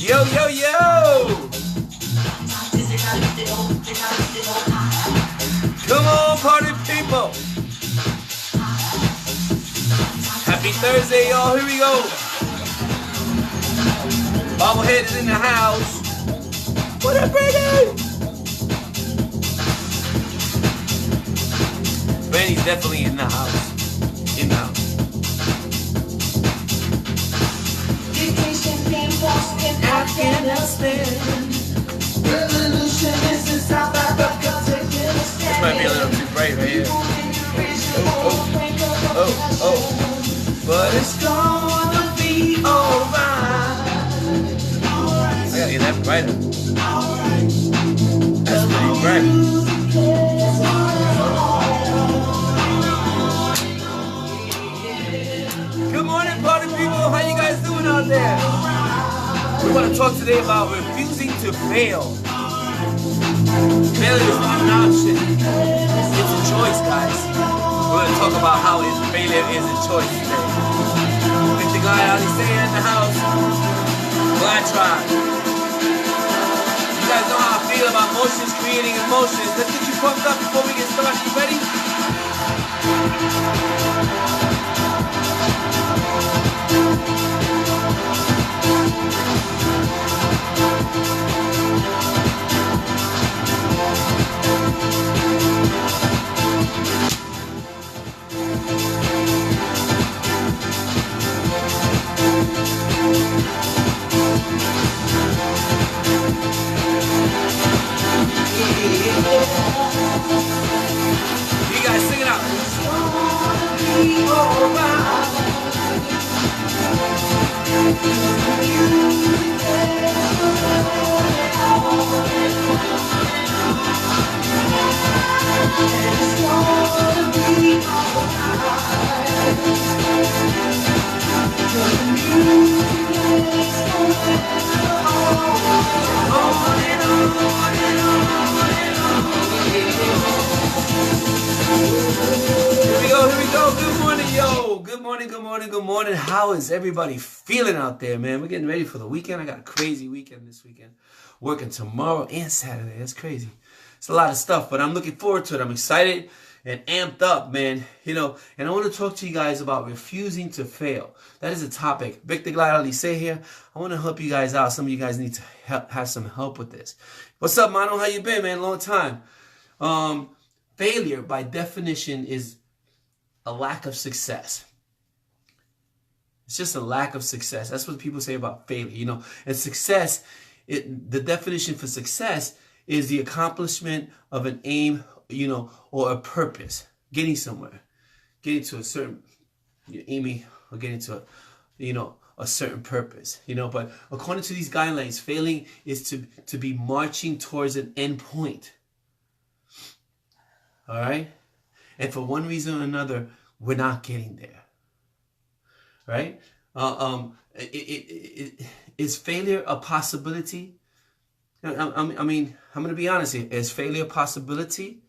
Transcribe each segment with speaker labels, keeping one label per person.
Speaker 1: Yo, yo, yo! Come on, party people! Happy Thursday, y'all. Here we go. Bobblehead is in the house. What up, Brady? Brandy's definitely in the house. In the house. Afghanistan. Revolution is in South Africa. This might be a little too bright right here. Oh. But it's gonna be alright. I gotta get that brighter. That's pretty bright. Good morning, party people. How you guys doing out there? We want to talk today about refusing to fail. Failure is not an option. It's a choice, guys. We're going to talk about how failure is a choice today. With the guy out there in the house, glad try. You guys know how I feel about motions creating emotions. Let's get you pumped up before we get started. You ready? You guys sing it out. Here we go. Good morning, yo. Good morning. How is everybody feeling out there, man? We're getting ready for the weekend. I got a crazy weekend this weekend. Working tomorrow and Saturday. That's crazy. It's a lot of stuff, but I'm looking forward to it. I'm excited and amped up, man. And I want to talk to you guys about refusing to fail. That is a topic. Victor Glad Alice here. I want to help you guys out. Some of you guys need to have some help with this. What's up, Mano? How you been, man? Long time. Failure, by definition, is a lack of success. It's just a lack of success. That's what people say about failure, And success, the definition for success is the accomplishment of an aim, or a purpose. Getting somewhere. Getting to a certain, aiming or getting to a certain purpose. But according to these guidelines, failing is to be marching towards an end point. All right? And for one reason or another, we're not getting there. Right? Is failure a possibility? I mean, I'm going to be honest here. Is failure a possibility?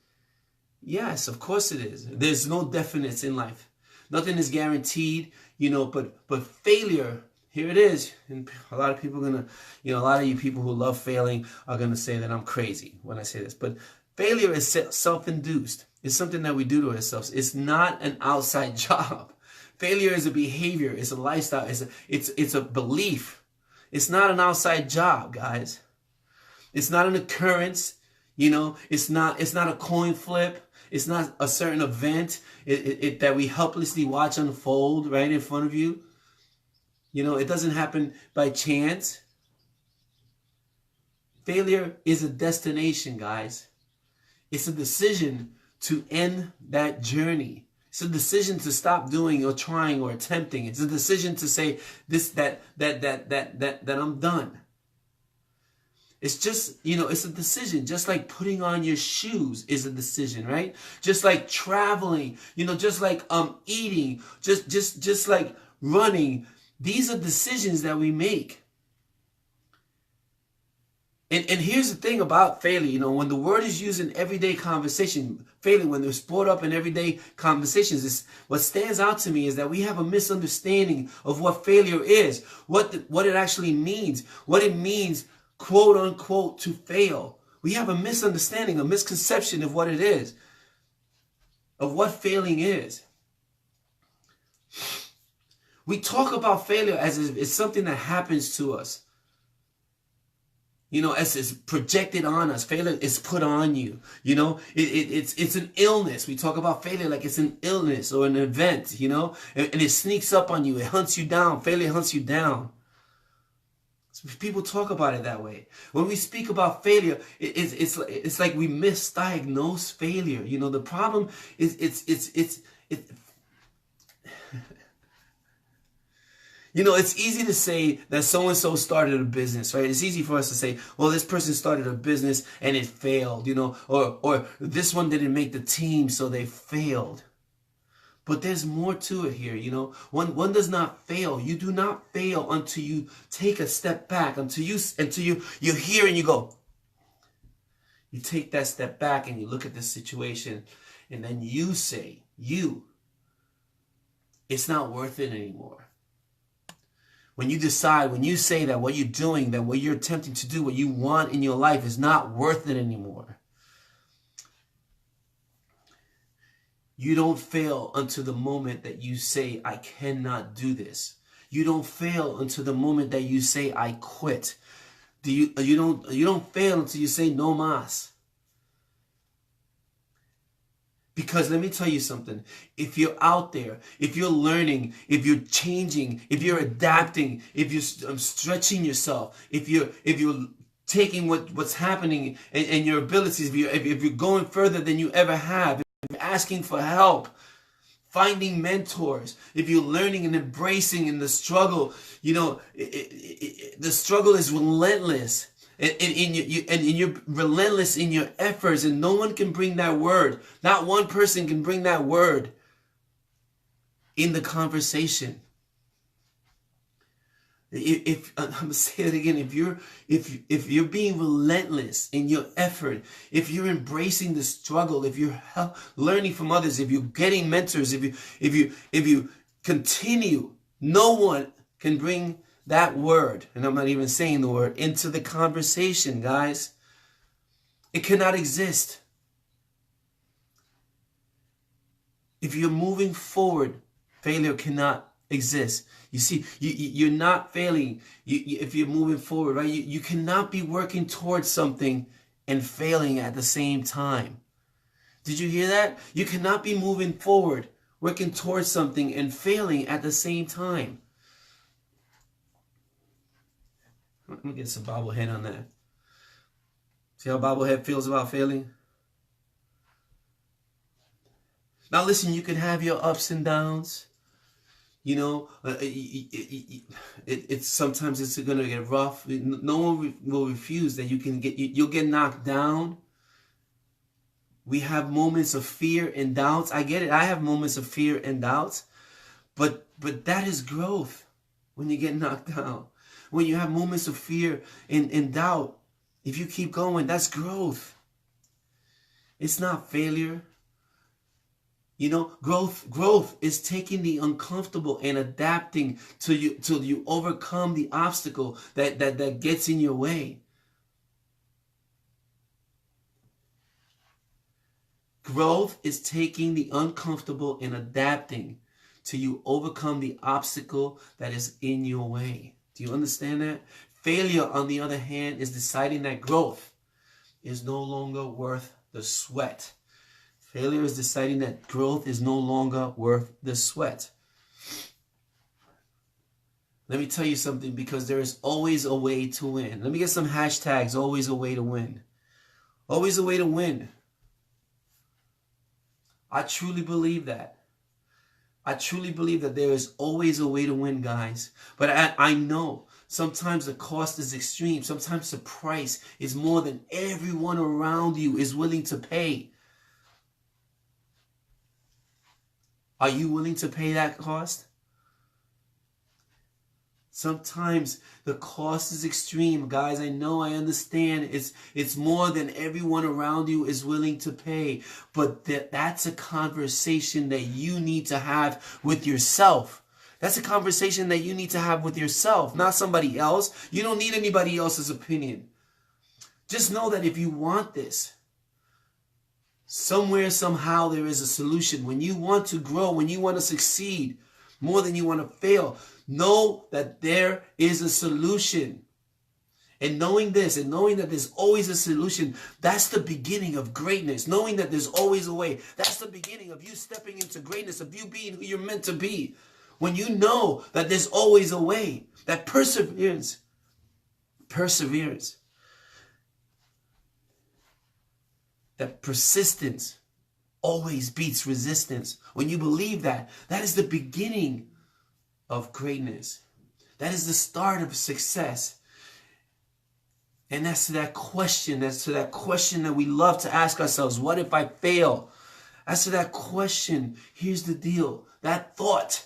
Speaker 1: Yes, of course it is. There's no definites in life. Nothing is guaranteed, but failure, here it is. And a lot of people are going to, a lot of you people who love failing are going to say that I'm crazy when I say this. But failure is self-induced. It's something that we do to ourselves. It's not an outside job. Failure is a behavior. It's a lifestyle. It's a belief. It's not an outside job, guys. It's not an occurrence. It's not a coin flip. It's not a certain event that we helplessly watch unfold right in front of you. It doesn't happen by chance. Failure is a destination, guys. It's a decision to end that journey. It's a decision to stop doing or trying or attempting. It's a decision to say that I'm done. It's just, it's a decision. Just like putting on your shoes is a decision, right? Just like traveling, just like eating, just like running. These are decisions that we make. And here's the thing about failure. You know, when the word is used in everyday conversation, failure, when it's brought up in everyday conversations, what stands out to me is that we have a misunderstanding of what failure is, what it actually means, what it means, quote unquote, to fail. We have a misunderstanding, a misconception of what it is, of what failing is. We talk about failure as if it's something that happens to us. You know, as it's projected on us. Failure is put on you. You know, it's an illness. We talk about failure like it's an illness or an event, you know, and it sneaks up on you. It hunts you down. Failure hunts you down. So people talk about it that way. When we speak about failure, it's like we misdiagnose failure. You know, the problem is you know, it's easy to say that so-and-so started a business, right? It's easy for us to say, well, this person started a business and it failed, you know, or this one didn't make the team, so they failed. But there's more to it here, you know. One does not fail. You do not fail until you take a step back, until you're here and you go. You take that step back and you look at the situation and then you say, it's not worth it anymore. When you decide, when you say that what you're doing, that what you're attempting to do, what you want in your life is not worth it anymore. You don't fail until the moment that you say, I cannot do this. You don't fail until the moment that you say, I quit. You don't fail until you say, no más. Because let me tell you something, if you're out there, if you're learning, if you're changing, if you're adapting, if you're stretching yourself, if you're taking what's happening and your abilities, if you're going further than you ever have, if you're asking for help, finding mentors, if you're learning and embracing in the struggle, you know, the struggle is relentless. And you're relentless in your efforts, and no one can bring that word. Not one person can bring that word in the conversation. I'm gonna say it again. If you're being relentless in your effort, if you're embracing the struggle, if you're learning from others, if you're getting mentors, if you continue, no one can bring that word, and I'm not even saying the word, into the conversation, guys. It cannot exist. If you're moving forward, failure cannot exist. You see, you're not failing if you're moving forward, right? You cannot be working towards something and failing at the same time. Did you hear that? You cannot be moving forward, working towards something and failing at the same time. Let me get some bobblehead on that. See how bobblehead feels about failing? Now listen, you can have your ups and downs. You know, it's sometimes it's going to get rough. No one will refuse that you'll get knocked down. We have moments of fear and doubts. I get it. I have moments of fear and doubts. But that is growth when you get knocked down. When you have moments of fear and doubt, if you keep going, that's growth. It's not failure. You know, growth is taking the uncomfortable and adapting till you overcome the obstacle that gets in your way. Growth is taking the uncomfortable and adapting till you overcome the obstacle that is in your way. Do you understand that? Failure, on the other hand, is deciding that growth is no longer worth the sweat. Failure is deciding that growth is no longer worth the sweat. Let me tell you something, because there is always a way to win. Let me get some hashtags, always a way to win. Always a way to win. I truly believe that. I truly believe that there is always a way to win, guys. But I know sometimes the cost is extreme. Sometimes the price is more than everyone around you is willing to pay. Are you willing to pay that cost? Sometimes the cost is extreme, guys. I know, I understand. It's more than everyone around you is willing to pay. But that's a conversation that you need to have with yourself. That's a conversation that you need to have with yourself, not somebody else. You don't need anybody else's opinion. Just know that if you want this, somewhere, somehow, there is a solution. When you want to grow, when you want to succeed more than you want to fail, know that there is a solution. And knowing this, and knowing that there's always a solution, that's the beginning of greatness. Knowing that there's always a way, that's the beginning of you stepping into greatness, of you being who you're meant to be. When you know that there's always a way, that perseverance, that persistence always beats resistance. When you believe that, that is the beginning of greatness. That is the start of success. And that's to that question that we love to ask ourselves, what if I fail? As to that question, here's the deal. That thought,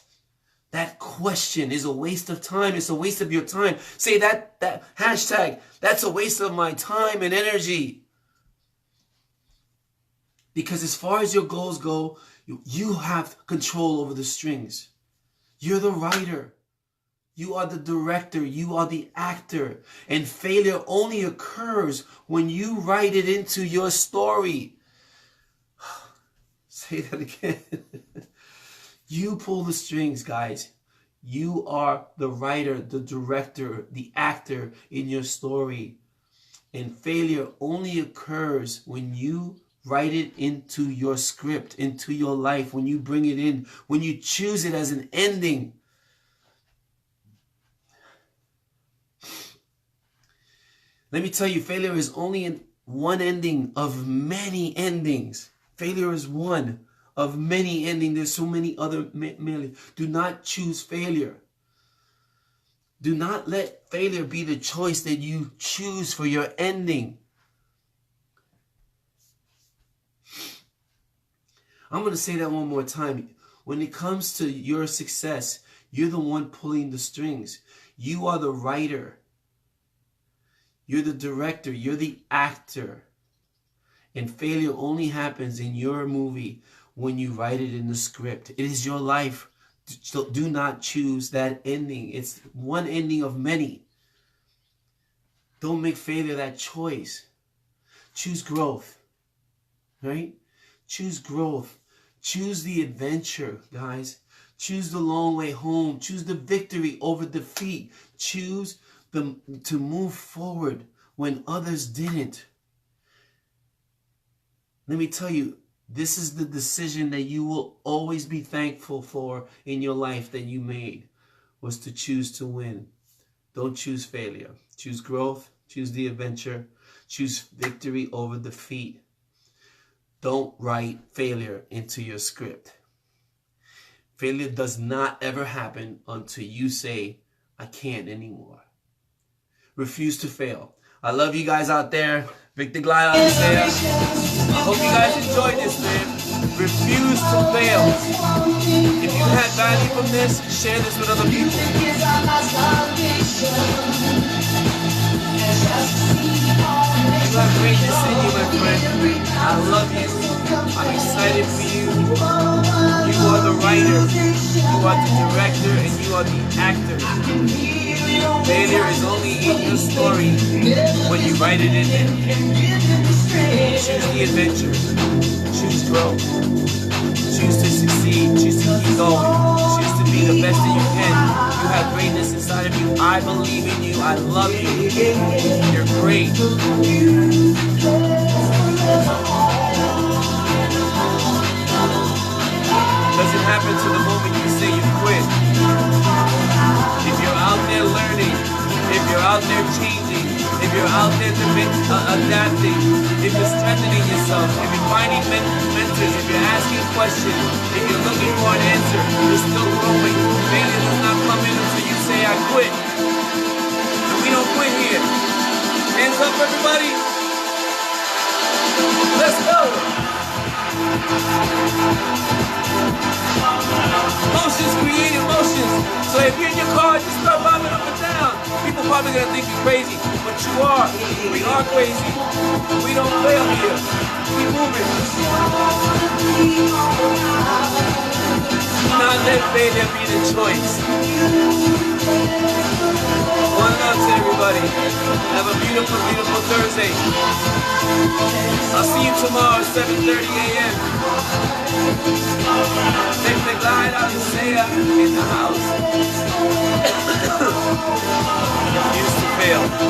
Speaker 1: that question is a waste of time. It's a waste of your time. Say that hashtag, that's a waste of my time and energy. Because as far as your goals go, you have control over the strings. You're the writer. You are the director. You are the actor. And failure only occurs when you write it into your story. Say that again. You pull the strings, guys. You are the writer, the director, the actor in your story. And failure only occurs when you write it into your script, into your life, when you bring it in, when you choose it as an ending. Let me tell you, failure is only one ending of many endings. Failure is one of many endings. There's so many other. Do not choose failure. Do not let failure be the choice that you choose for your ending. I'm going to say that one more time. When it comes to your success, you're the one pulling the strings. You are the writer. You're the director. You're the actor. And failure only happens in your movie when you write it in the script. It is your life. Do not choose that ending. It's one ending of many. Don't make failure that choice. Choose growth. Right? Choose growth. Choose the adventure, guys. Choose the long way home. Choose the victory over defeat. Choose to move forward when others didn't. Let me tell you, this is the decision that you will always be thankful for in your life that you made, was to choose to win. Don't choose failure. Choose growth. Choose the adventure. Choose victory over defeat. Don't write failure into your script. Failure does not ever happen until you say, I can't anymore. Refuse to fail. I love you guys out there. Victor Glide out there. I hope you guys enjoyed this, man. Refuse to fail. If you had value from this, share this with other people. You have greatness in you, my friend. I love you. I'm excited for you. You are the writer. You are the director, and you are the actor. Failure is only in your story when you write it in there. Choose the adventure. Choose growth. Choose to succeed. Choose to keep going. Choose to be the best that you can. You have greatness inside of you. I believe in you. I love you. You're great. Doesn't happen to the moment you say you quit. If you're out there learning, if you're out there changing, if you're out there adapting, if you're strengthening yourself, if you're finding mentors, if you're asking questions, if you're looking for an answer, you're still growing. Failure does not come in until you say, I quit. And we don't quit here. Hands up, everybody. Let's go. Motions create emotions. So if you're in your car, just start bobbing up and down. People probably gonna think you're crazy, but you are. We are crazy. We don't fail here. Keep moving. Do not let failure be the choice. One love to everybody. Have a beautiful, beautiful Thursday. I'll see you tomorrow at 7:30 a.m. Take the glide out and say in the house. Refuse to fail.